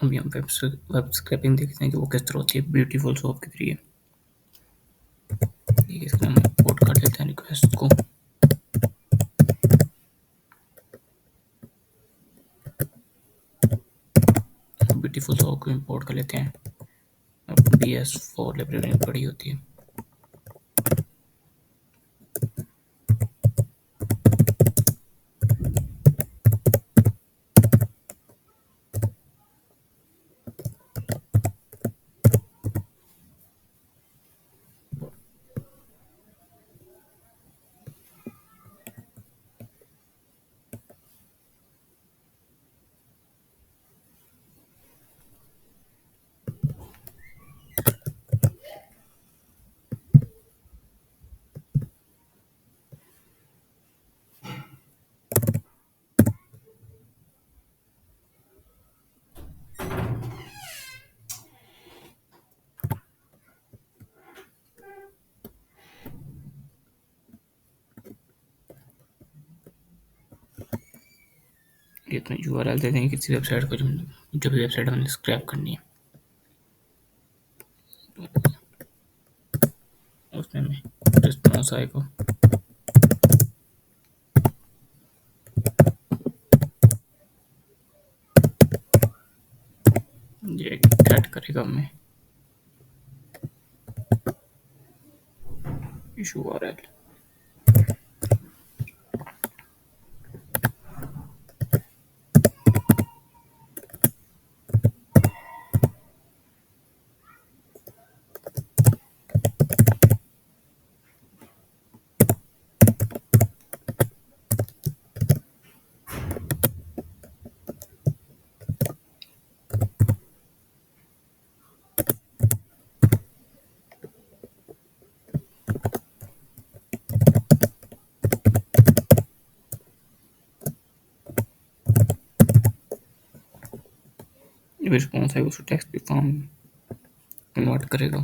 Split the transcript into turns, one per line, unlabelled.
अभी हम web scrapping देखते हैं कि वो किस तरह होती है ब्यूटीफुल शॉप के जरिए। ठीक है, इसमें हम इंपोर्ट कर लेते हैं रिक्वेस्ट को। ब्यूटीफुल शॉप को इंपोर्ट कर लेते हैं। अब BS4 लाइब्रेरी में पड़ी होती है। ये तो URL दे देंगे किसी वेबसाइट को, जो भी वेबसाइट हमने स्क्रैप करनी है उसमें हमें रिस्पॉन्स आएगा। ये गेट करेगा हमें इशू URL। रिस्पॉन्स आएगा उसको टेक्स्ट पे फॉर्म कन्वर्ट करेगा।